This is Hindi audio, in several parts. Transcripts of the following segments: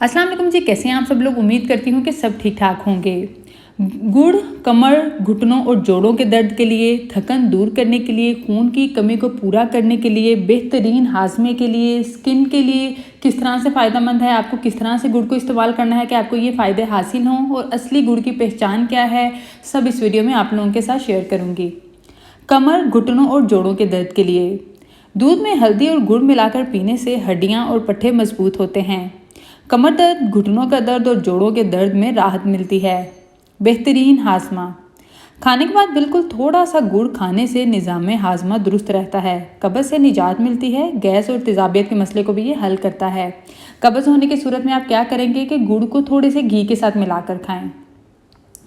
अस्सलाम वालेकुम जी, कैसे हैं आप सब लोग। उम्मीद करती हूँ कि सब ठीक ठाक होंगे। गुड़ कमर, घुटनों और जोड़ों के दर्द के लिए, थकन दूर करने के लिए, खून की कमी को पूरा करने के लिए, बेहतरीन हाजमे के लिए, स्किन के लिए किस तरह से फ़ायदेमंद है, आपको किस तरह से गुड़ को इस्तेमाल करना है कि आपको ये फ़ायदे हासिल हों और असली गुड़ की पहचान क्या है, सब इस वीडियो में आप लोगों के साथ शेयर करूँगी। कमर, घुटनों और जोड़ों के दर्द के लिए दूध में हल्दी और गुड़ मिलाकर पीने से हड्डियाँ और पट्टे मजबूत होते हैं। कमर दर्द, घुटनों का दर्द और जोड़ों के दर्द में राहत मिलती है। बेहतरीन हाजमा, खाने के बाद बिल्कुल थोड़ा सा गुड़ खाने से निज़ाम हाजमा दुरुस्त रहता है। कब्ज़ से निजात मिलती है। गैस और तेज़ाबियत के मसले को भी ये हल करता है। कब्ज़ होने की सूरत में आप क्या करेंगे कि गुड़ को थोड़े से घी के साथ मिलाकर खाएं,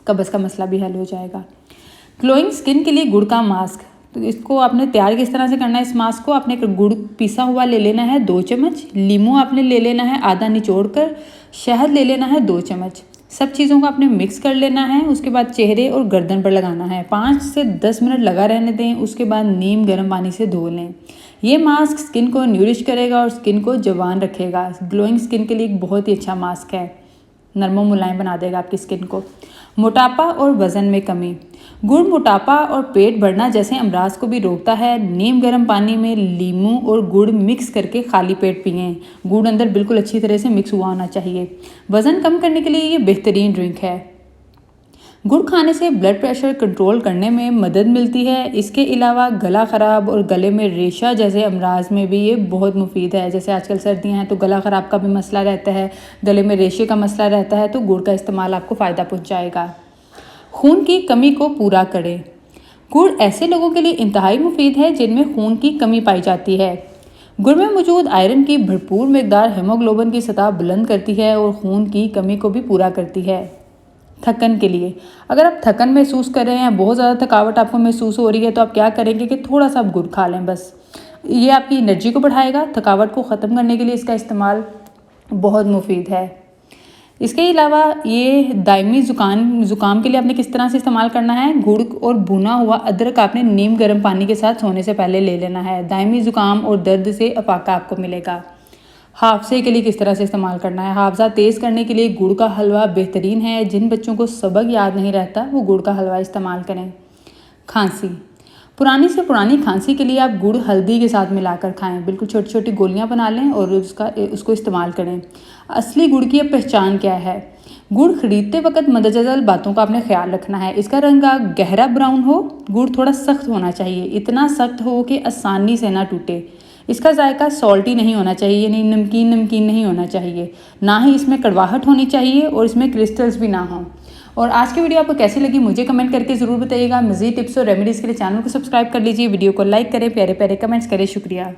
कब्ज़ का मसला भी हल हो जाएगा। ग्लोइंग स्किन के लिए गुड़ का मास्क, तो इसको आपने तैयार किस तरह से करना है। इस मास्क को आपने गुड़ पिसा हुआ ले लेना है 2 चम्मच, लीमू आपने ले लेना है आधा निचोड़ कर, शहद ले लेना है 2 चम्मच। सब चीज़ों को आपने मिक्स कर लेना है। उसके बाद चेहरे और गर्दन पर लगाना है। 5 से 10 मिनट लगा रहने दें। उसके बाद नीम गर्म पानी से धो लें। ये मास्क स्किन को न्यूरिश करेगा और स्किन को जवान रखेगा। ग्लोइंग स्किन के लिए एक बहुत ही अच्छा मास्क है, नरम मुलायम बना देगा आपकी स्किन को। मोटापा और वज़न में कमी, गुड़ मोटापा और पेट बढ़ना जैसे अमराज को भी रोकता है। नीम गर्म पानी में लीमू और गुड़ मिक्स करके खाली पेट पिएं। गुड़ अंदर बिल्कुल अच्छी तरह से मिक्स हुआ होना चाहिए। वज़न कम करने के लिए ये बेहतरीन ड्रिंक है। गुड़ खाने से ब्लड प्रेशर कंट्रोल करने में मदद मिलती है। इसके अलावा गला ख़राब और गले में रेशा जैसे अमराज में भी ये बहुत मुफीद है। जैसे आजकल सर्दियां हैं तो गला ख़राब का भी मसला रहता है, गले में रेशे का मसला रहता है, तो गुड़ का इस्तेमाल आपको फ़ायदा पहुंचाएगा। खून की कमी को पूरा करें, गुड़ ऐसे लोगों के लिए इंतहाई मुफीद है जिनमें खून की कमी पाई जाती है। गुड़ में मौजूद आयरन की भरपूर मकदार हीमोग्लोबिन की सतह बुलंद करती है और खून की कमी को भी पूरा करती है। थकन के लिए, अगर आप थकन महसूस कर रहे हैं, बहुत ज़्यादा थकावट आपको महसूस हो रही है, तो आप क्या करेंगे कि थोड़ा सा आप गुड़ खा लें। बस ये आपकी एनर्जी को बढ़ाएगा। थकावट को ख़त्म करने के लिए इसका इस्तेमाल बहुत मुफीद है। इसके अलावा ये दायमी ज़ुकाम के लिए आपने किस तरह से इस्तेमाल करना है। गुड़ और भुना हुआ अदरक आपने नीम गर्म पानी के साथ सोने से पहले ले लेना है। दायमी ज़ुकाम और दर्द से अफाका आपको मिलेगा। हाफजे के लिए किस तरह से इस्तेमाल करना है। हाफजा तेज़ करने के लिए गुड़ का हलवा बेहतरीन है। जिन बच्चों को सबक याद नहीं रहता वो गुड़ का हलवा इस्तेमाल करें। खांसी, पुरानी से पुरानी खांसी के लिए आप गुड़ हल्दी के साथ मिलाकर खाएं। बिल्कुल छोटी छोटी गोलियां बना लें और उसको इस्तेमाल करें। असली गुड़ की अब पहचान क्या है। गुड़ खरीदते वक्त मद्देनज़र बातों का आपने ख्याल रखना है। इसका रंग गहरा ब्राउन हो। गुड़ थोड़ा सख्त होना चाहिए, इतना सख्त हो कि आसानी से ना टूटे। इसका जायका सॉल्टी नहीं होना चाहिए, यानी नमकीन नमकीन नहीं होना चाहिए। ना ही इसमें कड़वाहट होनी चाहिए और इसमें क्रिस्टल्स भी ना हों। और आज की वीडियो आपको कैसी लगी मुझे कमेंट करके ज़रूर बताइएगा। मज़ीद टिप्स और रेमेडीज़ के लिए चैनल को सब्सक्राइब कर लीजिए, वीडियो को लाइक करें, प्यारे प्यारे कमेंट्स करें। शुक्रिया।